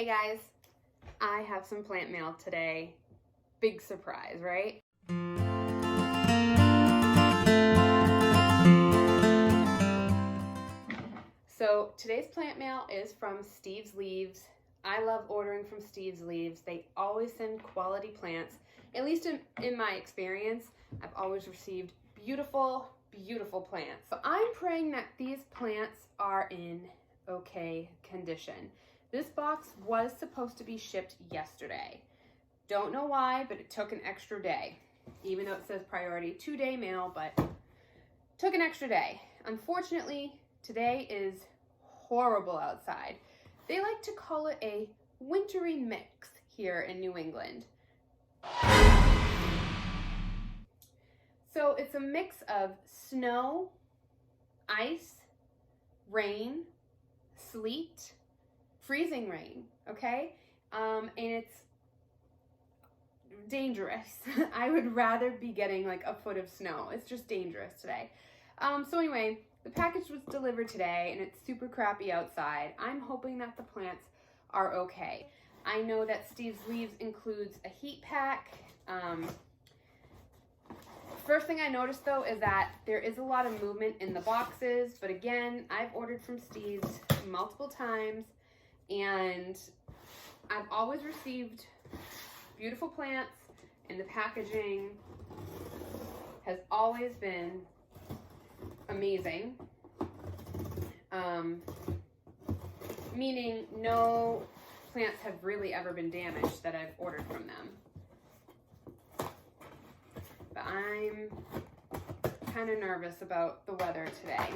Hey guys, I have some plant mail today. Big surprise, right? So today's plant mail is from Steve's Leaves. I love ordering from Steve's Leaves. They always send quality plants. At least in my experience, I've always received beautiful, beautiful plants. So I'm praying that these plants are in okay condition. This box was supposed to be shipped yesterday. Don't know why, but it took an extra day. Even though it says priority 2-day mail, but took an extra day. Unfortunately, today is horrible outside. They like to call it a wintry mix here in New England. So it's a mix of snow, ice, rain, sleet, freezing rain, okay? And it's dangerous. I would rather be getting like a foot of snow. It's just dangerous today. So anyway, the package was delivered today and it's super crappy outside. I'm hoping that the plants are okay. I know that Steve's Leaves includes a heat pack. First thing I noticed though is that there is a lot of movement in the boxes, but again, I've ordered from Steve's multiple times and I've always received beautiful plants and the packaging has always been amazing. Meaning no plants have really ever been damaged that I've ordered from them. But I'm kind of nervous about the weather today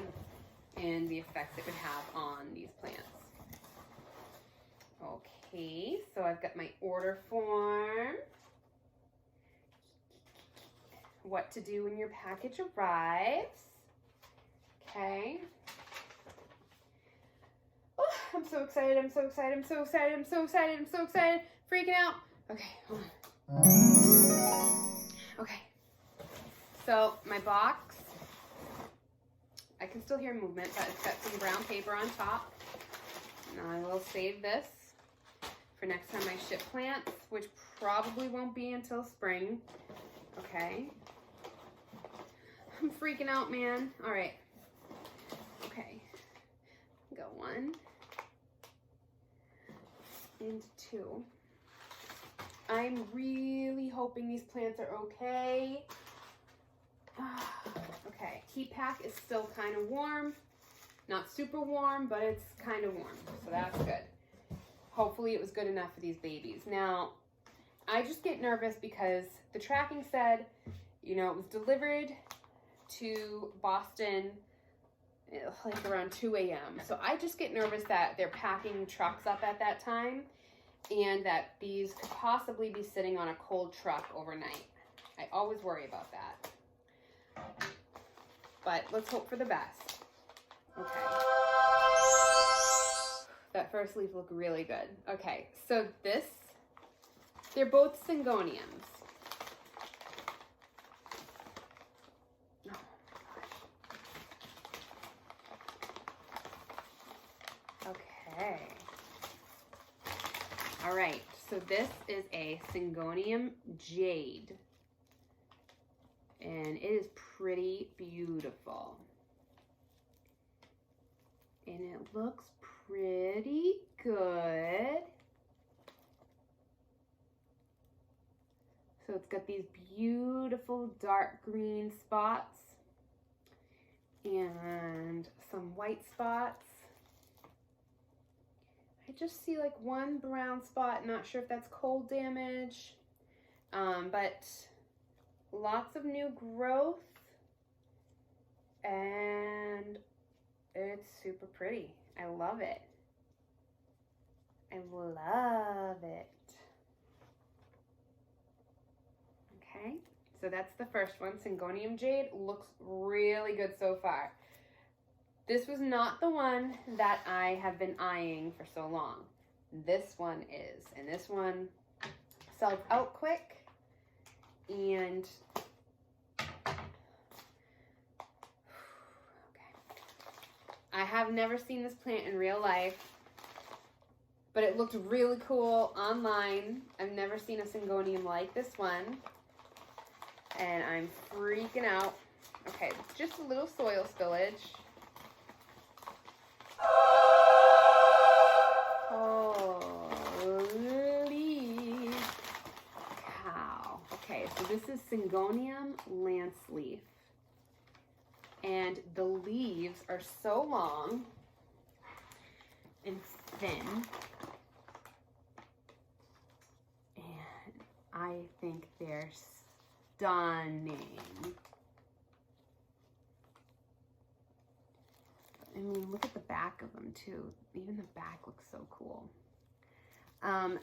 and the effects it would have on these plants. Okay, so I've got my order form. What to do when your package arrives. Okay. Oh, I'm so excited, I'm so excited, I'm so excited, I'm so excited, I'm so excited. Freaking out. Okay, hold on. Okay. So my box, I can still hear movement, but it's got some brown paper on top. Now I will save this for next time I ship plants, which probably won't be until spring. Okay. I'm freaking out, man. All right. Okay. Go 1 and 2. I'm really hoping these plants are okay. Okay, heat pack is still kind of warm. Not super warm, but it's kind of warm, so that's good. Hopefully it was good enough for these babies. Now, I just get nervous because the tracking said, you know, it was delivered to Boston like around 2 a.m. So I just get nervous that they're packing trucks up at that time and that these could possibly be sitting on a cold truck overnight. I always worry about that. But let's hope for the best. Okay. That first leaf looked really good. Okay, so they're both Syngoniums. Oh my gosh. Okay. All right, so this is a Syngonium Jade. And it is pretty beautiful. And it looks pretty good. So it's got these beautiful dark green spots and some white spots. I just see like one brown spot, not sure if that's cold damage, but lots of new growth and it's super pretty. I love it. I love it. Okay, so that's the first one. Syngonium Jade looks really good so far. This was not the one that I have been eyeing for so long. This one is, and this one sells out quick. And I have never seen this plant in real life. but it looked really cool online. I've never seen a Syngonium like this one, and I'm freaking out. Okay, it's just a little soil spillage. Holy cow. Okay, so this is Syngonium lance leaf. And the leaves are so long and thin. And I think they're stunning. I mean, look at the back of them too. Even the back looks so cool.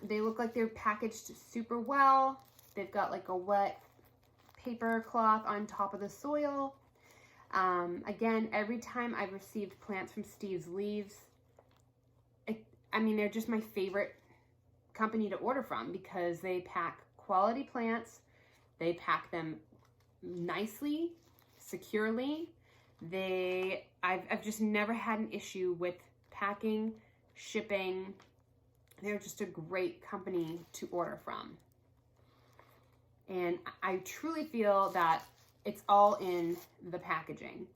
They look like they're packaged super well. They've got like a wet paper cloth on top of the soil. Again, every time I've received plants from Steve's Leaves, I mean, they're just my favorite company to order from because they pack quality plants. They pack them nicely, securely. I've just never had an issue with packing, shipping. They're just a great company to order from. And I truly feel that it's all in the packaging.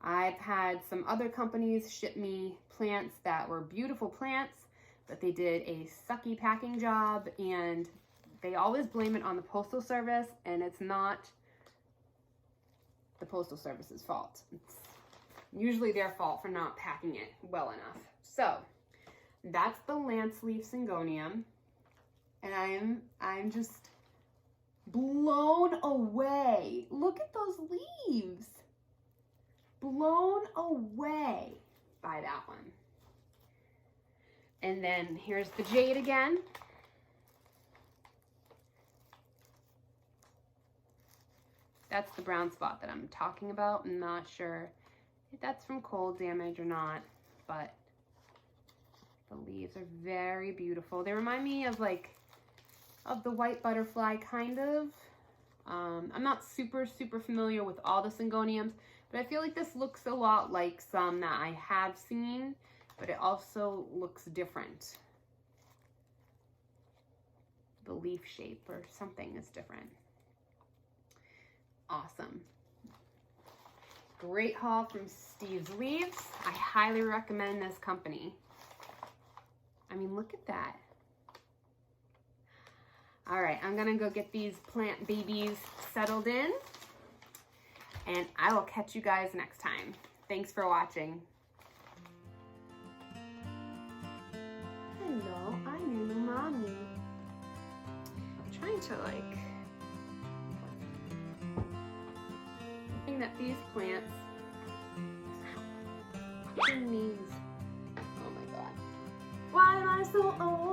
I've had some other companies ship me plants that were beautiful plants, but they did a sucky packing job, and they always blame it on the Postal Service, and it's not the Postal Service's fault. It's usually their fault for not packing it well enough. So that's the lance leaf Syngonium, and I'm just blown away. Look at those leaves. Blown away by that one. And then here's the jade again. That's the brown spot that I'm talking about. I'm not sure if that's from cold damage or not, but the leaves are very beautiful. They remind me of the white butterfly kind of. I'm not super familiar with all the Syngoniums, but I feel like this looks a lot like some that I have seen, but it also looks different. The leaf shape or something is different. Awesome. Great haul from Steve's Leaves. I highly recommend this company. I mean, look at that. All right, I'm gonna go get these plant babies settled in, and I will catch you guys next time. Thanks for watching. Hello, I'm your mommy. I'm trying to think that these plants, your knees. Oh my God. Why am I so old?